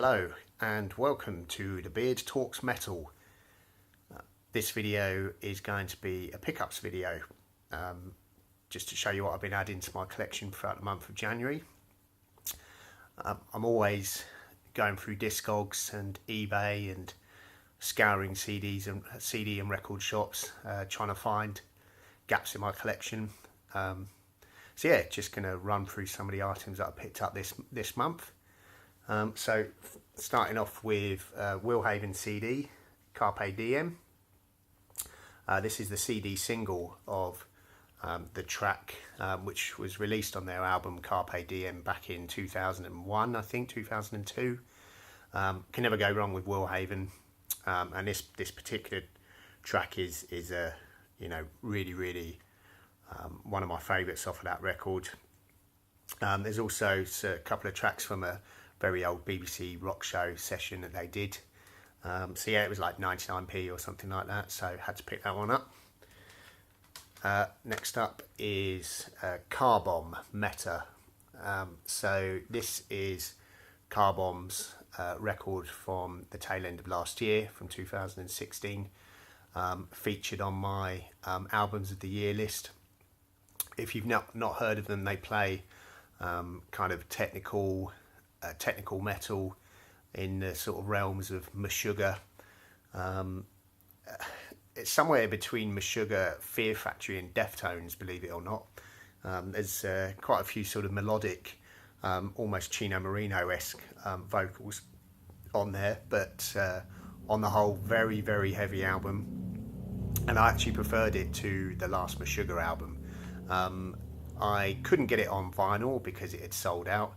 Hello and welcome to The Beard Talks Metal. This video is going to be a pickups video, just to show you what I've been adding to my collection throughout the month of January. I'm always going through Discogs and eBay and scouring CD and record shops, trying to find gaps in my collection. So yeah, just going to run through some of the items that I picked up this month. So starting off with Willhaven CD, Carpe Diem. This is the CD single of the track, which was released on their album Carpe Diem back in 2001, I think 2002. Can never go wrong with Willhaven, and this particular track is a really one of my favourites off of that record. There's also a couple of tracks from a very old BBC rock show session that they did. So yeah, it was like 99p or something like that, so had to pick that one up. Next up is Car Bomb Meta. So this is Car Bomb's record from the tail end of last year, from 2016, featured on my albums of the year list. If you've not heard of them, they play kind of technical metal in the sort of realms of Meshuggah. It's somewhere between Meshuggah, Fear Factory and Deftones, believe it or not. There's quite a few sort of melodic, almost Chino Moreno-esque vocals on there, but on the whole, very heavy album, and I actually preferred it to the last Meshuggah album. I couldn't get it on vinyl because it had sold out.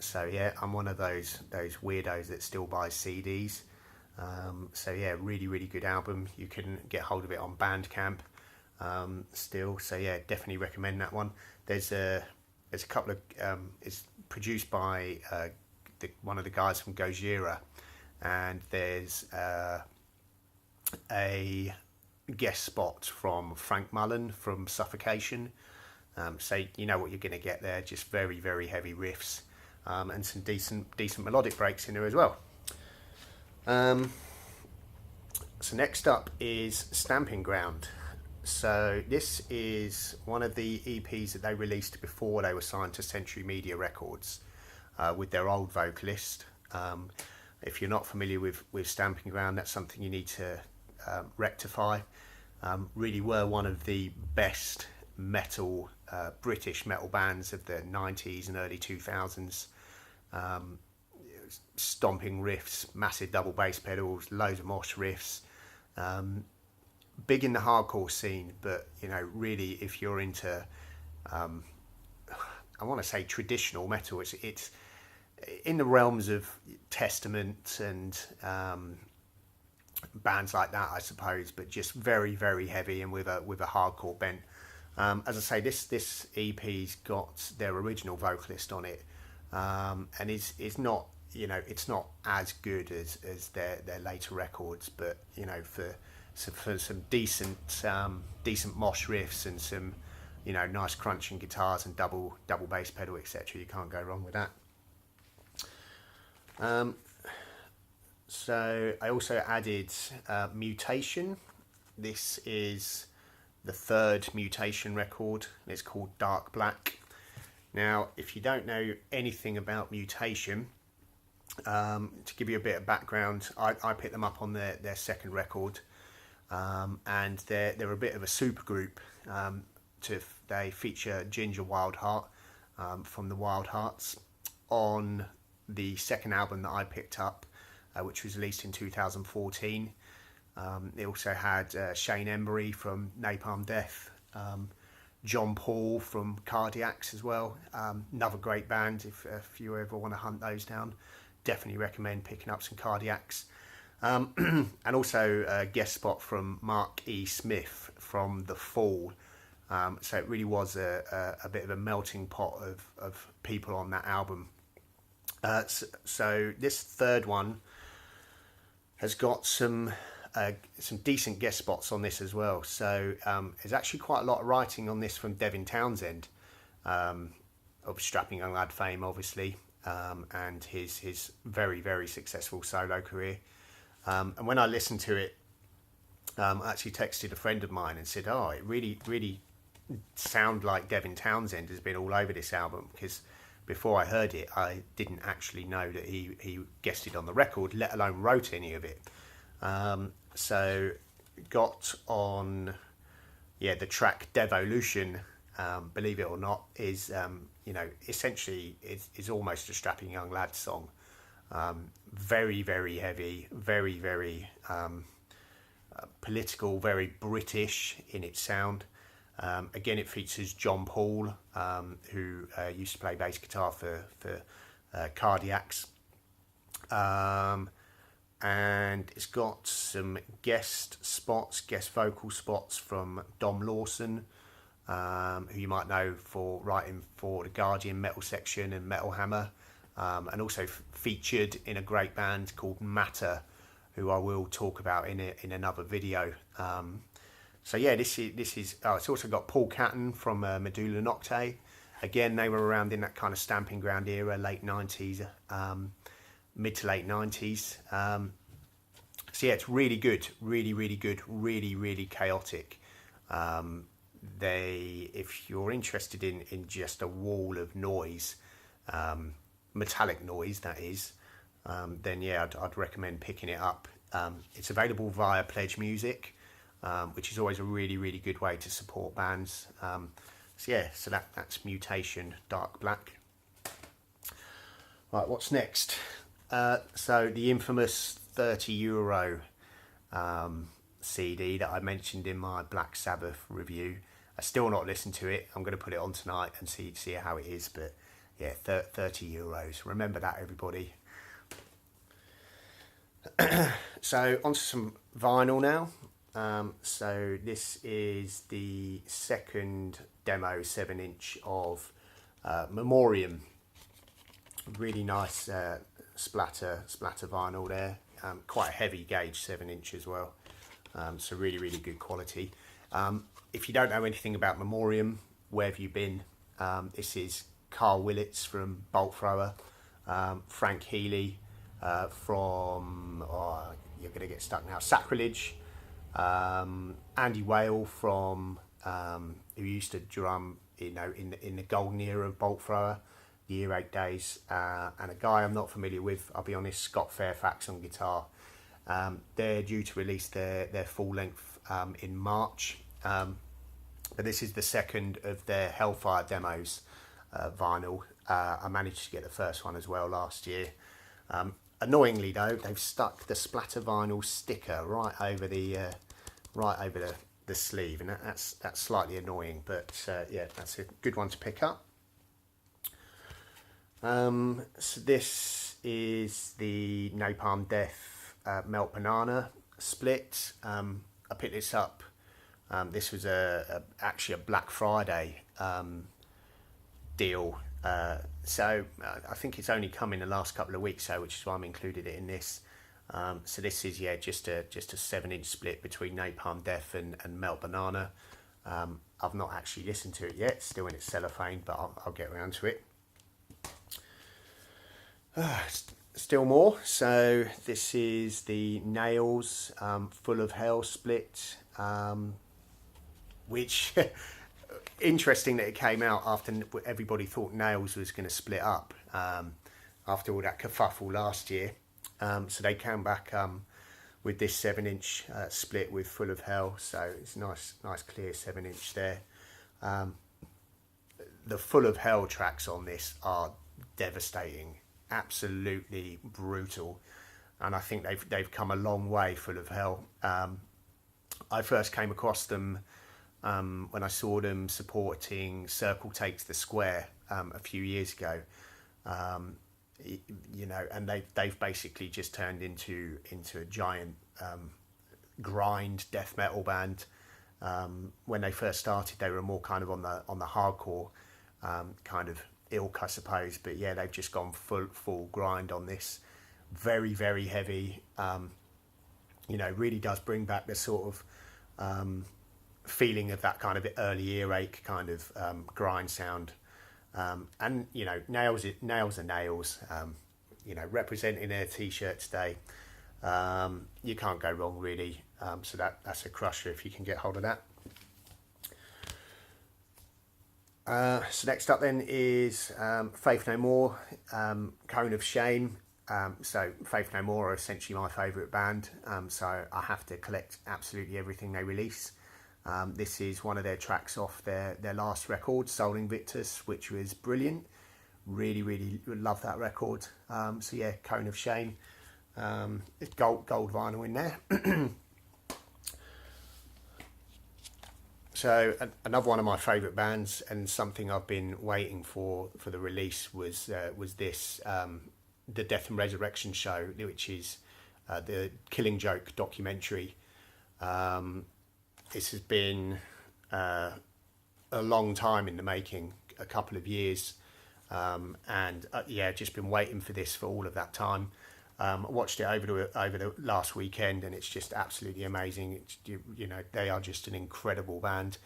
So yeah, I'm one of those weirdos that still buys CDs. So yeah, really good album. You can get hold of it on Bandcamp still. So yeah, definitely recommend that one. There's a couple of it's produced by one of the guys from Gojira, and there's a guest spot from Frank Mullen from Suffocation. So you know what you're going to get there, just very heavy riffs, and some decent melodic breaks in there as well. So next up is Stamping Ground. So this is one of the EPs that they released before they were signed to Century Media Records, with their old vocalist. If you're not familiar with Stamping Ground, that's something you need to rectify. Really were one of the best metal British metal bands of the 90s and early 2000s. Stomping riffs, massive double bass pedals, loads of mosh riffs. Big in the hardcore scene, but really if you're into I want to say traditional metal, it's in the realms of Testament and bands like that, I suppose, but just very heavy and with a hardcore bent. As I say, this EP's got their original vocalist on it, and is not it's not as good as their later records, but for some decent mosh riffs and some nice crunching guitars and double bass pedal, etc., you can't go wrong with that. So I also added Mutation. This is the third Mutation record. It's called Dark Black. Now, if you don't know anything about Mutation, to give you a bit of background, I picked them up on their second record, and they're a bit of a supergroup. They feature Ginger Wildheart from the Wild Hearts on the second album that I picked up, which was released in 2014. They also had Shane Embury from Napalm Death, John Paul from Cardiacs as well. Another great band. If you ever want to hunt those down, definitely recommend picking up some Cardiacs. And also a guest spot from Mark E. Smith from The Fall. So it really was a bit of a melting pot of people on that album. So this third one has got some decent guest spots on this as well. So there's actually quite a lot of writing on this from Devin Townsend, of Strapping Young Lad fame, obviously. and his very, very successful solo career. And when I listened to it, I actually texted a friend of mine and said, "Oh, it really, really sound like Devin Townsend has been all over this album," because before I heard it, I didn't actually know that he guested on the record, let alone wrote any of it. So got on, the track Devolution. Believe it or not, is essentially is almost a strapping young lad song. Very, very heavy, very, very political, very British in its sound. Again, it features John Paul, who used to play bass guitar for Cardiacs. And it's got some guest vocal spots from Dom Lawson, who you might know for writing for the Guardian Metal Section and Metal Hammer, and also featured in a great band called Matter, who I will talk about in another video. So yeah, this is. Oh, it's also got Paul Catton from Medulla Nocte. Again, they were around in that kind of Stamping Ground era, late 90s, mid to late 90s. So yeah, it's really good, really, really good, really, really chaotic. If you're interested in just a wall of noise, metallic noise that is, then yeah, I'd recommend picking it up. It's available via Pledge Music, which is always a really, really good way to support bands. So that's Mutation, Dark Black. Right, what's next? So the infamous €30 CD that I mentioned in my Black Sabbath review. I still not listened to it. I'm going to put it on tonight and see how it is. But yeah, €30. Remember that, everybody. So onto some vinyl now. So this is the second demo 7-inch of Memoriam. Really nice splatter vinyl there. Quite a heavy gauge 7-inch as well. So really, really good quality. If you don't know anything about Memoriam, where have you been? This is Carl Willits from Bolt Thrower, Frank Healy from, you're going to get stuck now, Sacrilege, Andy Whale from, who used to drum, in the golden era of Bolt Thrower, the Year 8 Days, and a guy I'm not familiar with, I'll be honest, Scott Fairfax on guitar. They're due to release their full length in March, but this is the second of their Hellfire demos vinyl. I managed to get the first one as well last year. Annoyingly though, they've stuck the splatter vinyl sticker right over the sleeve, and that's slightly annoying, but yeah, that's a good one to pick up. So this is the Napalm Death Melt Banana split. I picked this up. This was actually a Black Friday deal. So I think it's only come in the last couple of weeks, which is why I'm included it in this. So this is just a 7-inch split between Napalm Death and Melt Banana. I've not actually listened to it yet, still in its cellophane, but I'll get around to it. Still more. So this is the Nails Full of Hell split, which interesting that it came out after everybody thought Nails was going to split up after all that kerfuffle last year. So they came back with this 7-inch split with Full of Hell. So it's nice clear 7-inch there. The Full of Hell tracks on this are devastating, absolutely brutal, and I think they've come a long way. Full of Hell. I first came across them when I saw them supporting Circle Takes the Square a few years ago. And they've basically just turned into a giant grind death metal band. When they first started, they were more kind of on the hardcore kind of ilk, I suppose. But yeah, they've just gone full grind on this. Very, very heavy. Really does bring back the sort of feeling of that kind of early earache kind of grind sound. And you know, nails are nails. You know, representing their t-shirt today, you can't go wrong really. So that's a crusher if you can get hold of that. So next up then is Faith No More, Cone of Shame. So Faith No More are essentially my favourite band, so I have to collect absolutely everything they release. This is one of their tracks off their last record, Soul Invictus, which was brilliant. Really love that record. So yeah, Cone of Shame. It's gold vinyl in there. So another one of my favourite bands, and something I've been waiting for the release was this, the Death and Resurrection show, which is the Killing Joke documentary. This has been a long time in the making, a couple of years, and yeah, just been waiting for this for all of that time. I watched it over the last weekend, and it's just absolutely amazing. It's, you know, they are just an incredible band.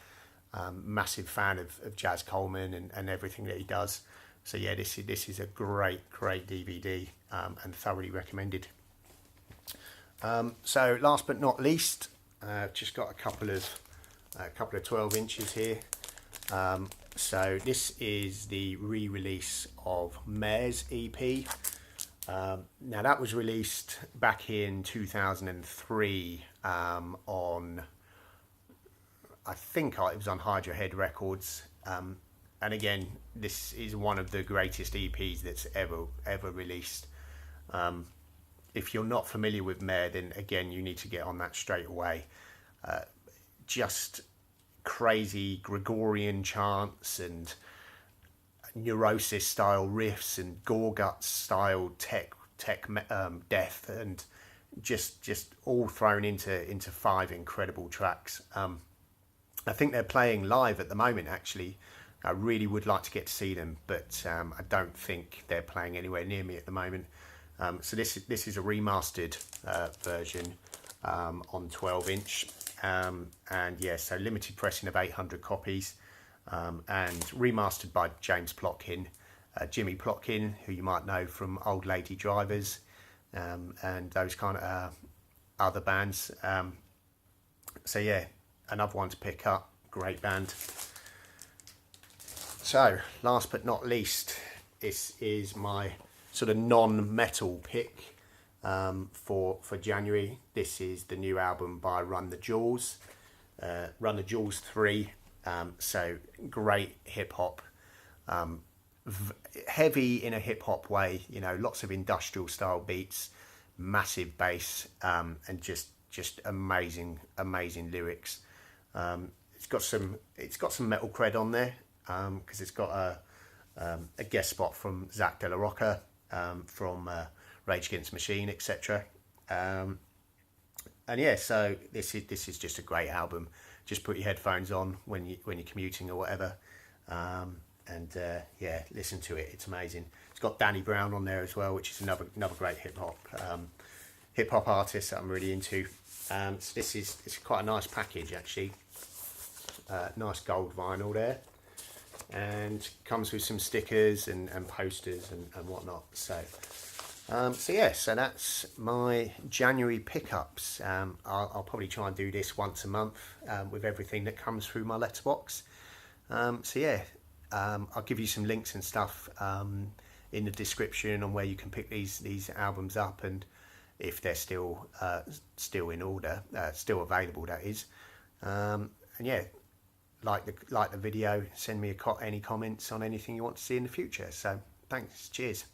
Massive fan of Jazz Coleman and everything that he does. So yeah, this is a great DVD, and thoroughly recommended. So last but not least, just got a couple of 12 inches here. So this is the re-release of Mezey EP. Now that was released back in 2003 on, I think it was on Hydra Head Records, and again, this is one of the greatest EPs that's ever released. If you're not familiar with Mare, then again you need to get on that straight away. Just crazy Gregorian chants and Neurosis style riffs and Gorguts style tech death, and just all thrown into 5 incredible tracks. I think they're playing live at the moment actually. I really would like to get to see them, but I don't think they're playing anywhere near me at the moment. So this is a remastered version on 12 inch, and yeah, so limited pressing of 800 copies. And remastered by James Plotkin, Jimmy Plotkin, who you might know from Old Lady Drivers, and those kind of other bands. So yeah, another one to pick up. Great band. So last but not least, this is my sort of non-metal pick for January. This is the new album by Run the Jewels, Run the Jewels 3. So great hip hop, heavy in a hip hop way, you know, lots of industrial style beats, massive bass, and just amazing lyrics. It's got some metal cred on there, because it's got a guest spot from Zach De La Rocca, from Rage Against the Machine, etc. And yeah, so this is just a great album. Just put your headphones on when you're commuting or whatever, and yeah, listen to it. It's amazing. It's got Danny Brown on there as well, which is another great hip hop artist that I'm really into. So it's quite a nice package actually. Nice gold vinyl there, and comes with some stickers and posters and whatnot. So yeah, so that's my January pickups. I'll probably try and do this once a month with everything that comes through my letterbox. So yeah, I'll give you some links and stuff in the description on where you can pick these albums up, and if they're still in order, still available, that is. And yeah, like the video, send me any comments on anything you want to see in the future. So thanks, cheers.